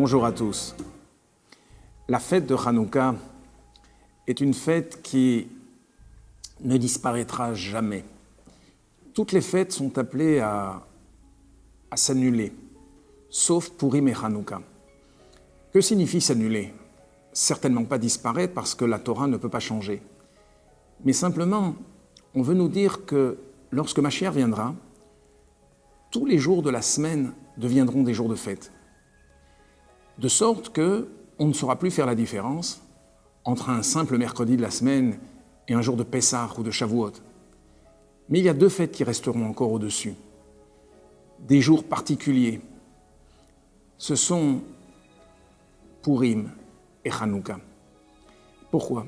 Bonjour à tous. La fête de Hanouka est une fête qui ne disparaîtra jamais. Toutes les fêtes sont appelées à s'annuler, sauf Purim et Hanouka. Que signifie s'annuler? Certainement pas disparaître parce que la Torah ne peut pas changer. Mais simplement, on veut nous dire que lorsque Mashiach viendra, tous les jours de la semaine deviendront des jours de fête. De sorte qu'on ne saura plus faire la différence entre un simple mercredi de la semaine et un jour de Pessah ou de Shavuot. Mais il y a deux fêtes qui resteront encore au-dessus. Des jours particuliers. Ce sont Purim et Hanouka. Pourquoi?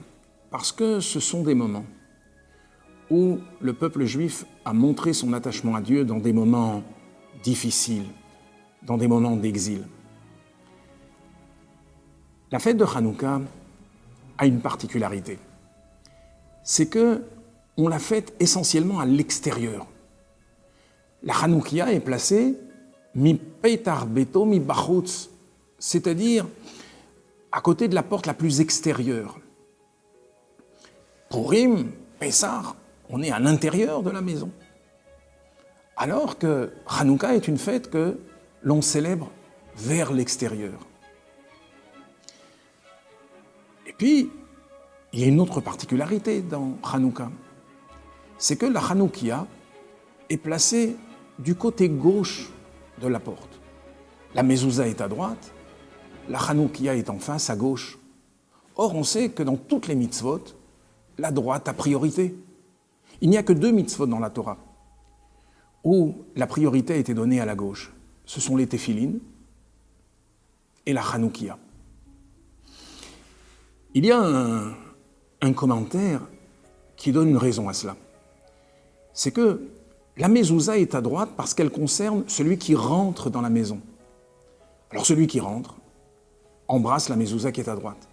Parce que ce sont des moments où le peuple juif a montré son attachement à Dieu dans des moments difficiles, dans des moments d'exil. La fête de Hanouka a une particularité. C'est qu'on la fête essentiellement à l'extérieur. La Hanoukia est placée mi peitar beto mi bachutz, c'est-à-dire à côté de la porte la plus extérieure. Purim, Pessah, on est à l'intérieur de la maison. Alors que Hanouka est une fête que l'on célèbre vers l'extérieur. Et puis, il y a une autre particularité dans Hanouka. C'est que la Hanoukia est placée du côté gauche de la porte. La mezouza est à droite, la Hanoukia est en face, à gauche. Or, on sait que dans toutes les mitzvot, la droite a priorité. Il n'y a que 2 mitzvot dans la Torah où la priorité a été donnée à la gauche. Ce sont les téphilines et la Hanoukia. Il y a un commentaire qui donne une raison à cela. C'est que la mezouza est à droite parce qu'elle concerne celui qui rentre dans la maison. Alors celui qui rentre embrasse la mezouza qui est à droite.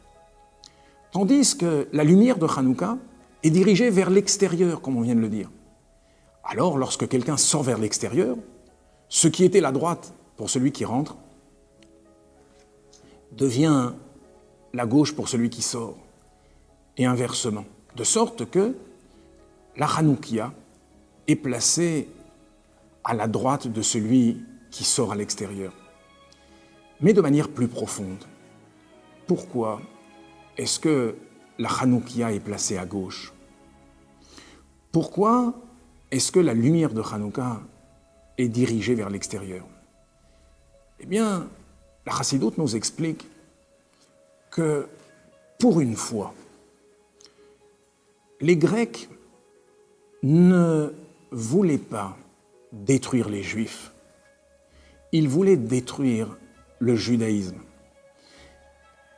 Tandis que la lumière de Hanouka est dirigée vers l'extérieur, comme on vient de le dire. Alors, lorsque quelqu'un sort vers l'extérieur, ce qui était la droite pour celui qui rentre devient la gauche pour celui qui sort, et inversement. De sorte que la Hanoukia est placée à la droite de celui qui sort à l'extérieur. Mais de manière plus profonde. Pourquoi est-ce que la Hanoukia est placée à gauche? Pourquoi est-ce que la lumière de Hanouka est dirigée vers l'extérieur? Eh bien, la Chassidoute nous explique que, pour une fois, les Grecs ne voulaient pas détruire les Juifs. Ils voulaient détruire le judaïsme.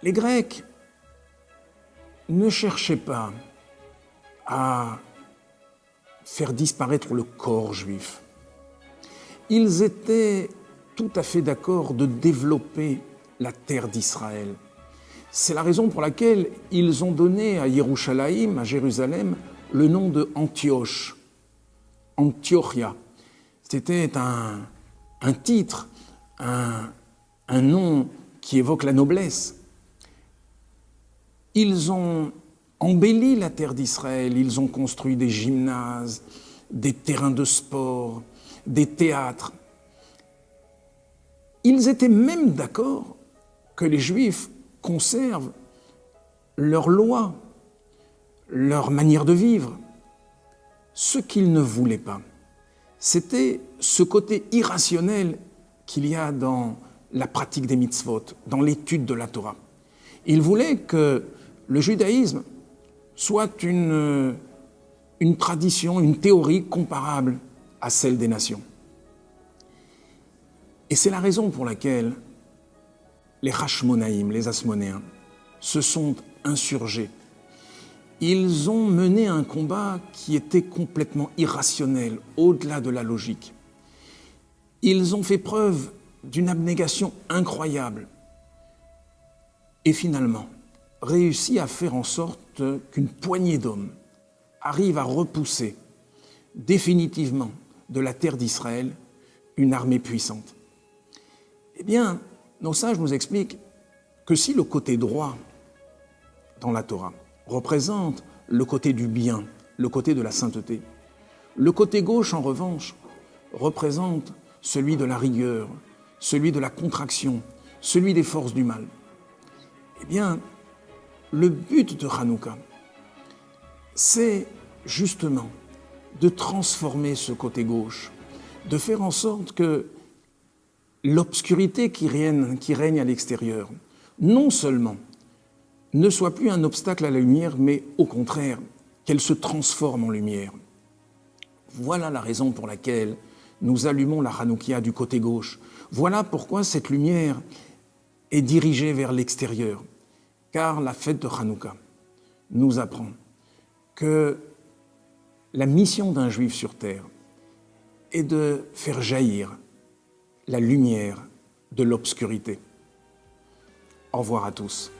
Les Grecs ne cherchaient pas à faire disparaître le corps juif. Ils étaient tout à fait d'accord de développer la terre d'Israël. C'est la raison pour laquelle ils ont donné à Yerushalayim, à Jérusalem, le nom de Antioche, Antiochia. C'était un titre, un nom qui évoque la noblesse. Ils ont embelli la terre d'Israël, ils ont construit des gymnases, des terrains de sport, des théâtres. Ils étaient même d'accord que les Juifs conservent leurs lois, leur manière de vivre. Ce qu'ils ne voulaient pas, c'était ce côté irrationnel qu'il y a dans la pratique des mitzvot, dans l'étude de la Torah. Ils voulaient que le judaïsme soit une tradition, une théorie comparable à celle des nations. Et c'est la raison pour laquelle les Hashmonaïm, les Hasmonéens, se sont insurgés. Ils ont mené un combat qui était complètement irrationnel, au-delà de la logique. Ils ont fait preuve d'une abnégation incroyable. Et finalement, réussi à faire en sorte qu'une poignée d'hommes arrive à repousser définitivement de la terre d'Israël une armée puissante. Eh bien, nos sages nous expliquent que si le côté droit dans la Torah représente le côté du bien, le côté de la sainteté, le côté gauche, en revanche, représente celui de la rigueur, celui de la contraction, celui des forces du mal. Eh bien, le but de Hanouka, c'est justement de transformer ce côté gauche, de faire en sorte que l'obscurité qui règne à l'extérieur, non seulement ne soit plus un obstacle à la lumière, mais au contraire, qu'elle se transforme en lumière. Voilà la raison pour laquelle nous allumons la Hanoukia du côté gauche. Voilà pourquoi cette lumière est dirigée vers l'extérieur. Car la fête de Hanouka nous apprend que la mission d'un juif sur terre est de faire jaillir la lumière de l'obscurité. Au revoir à tous.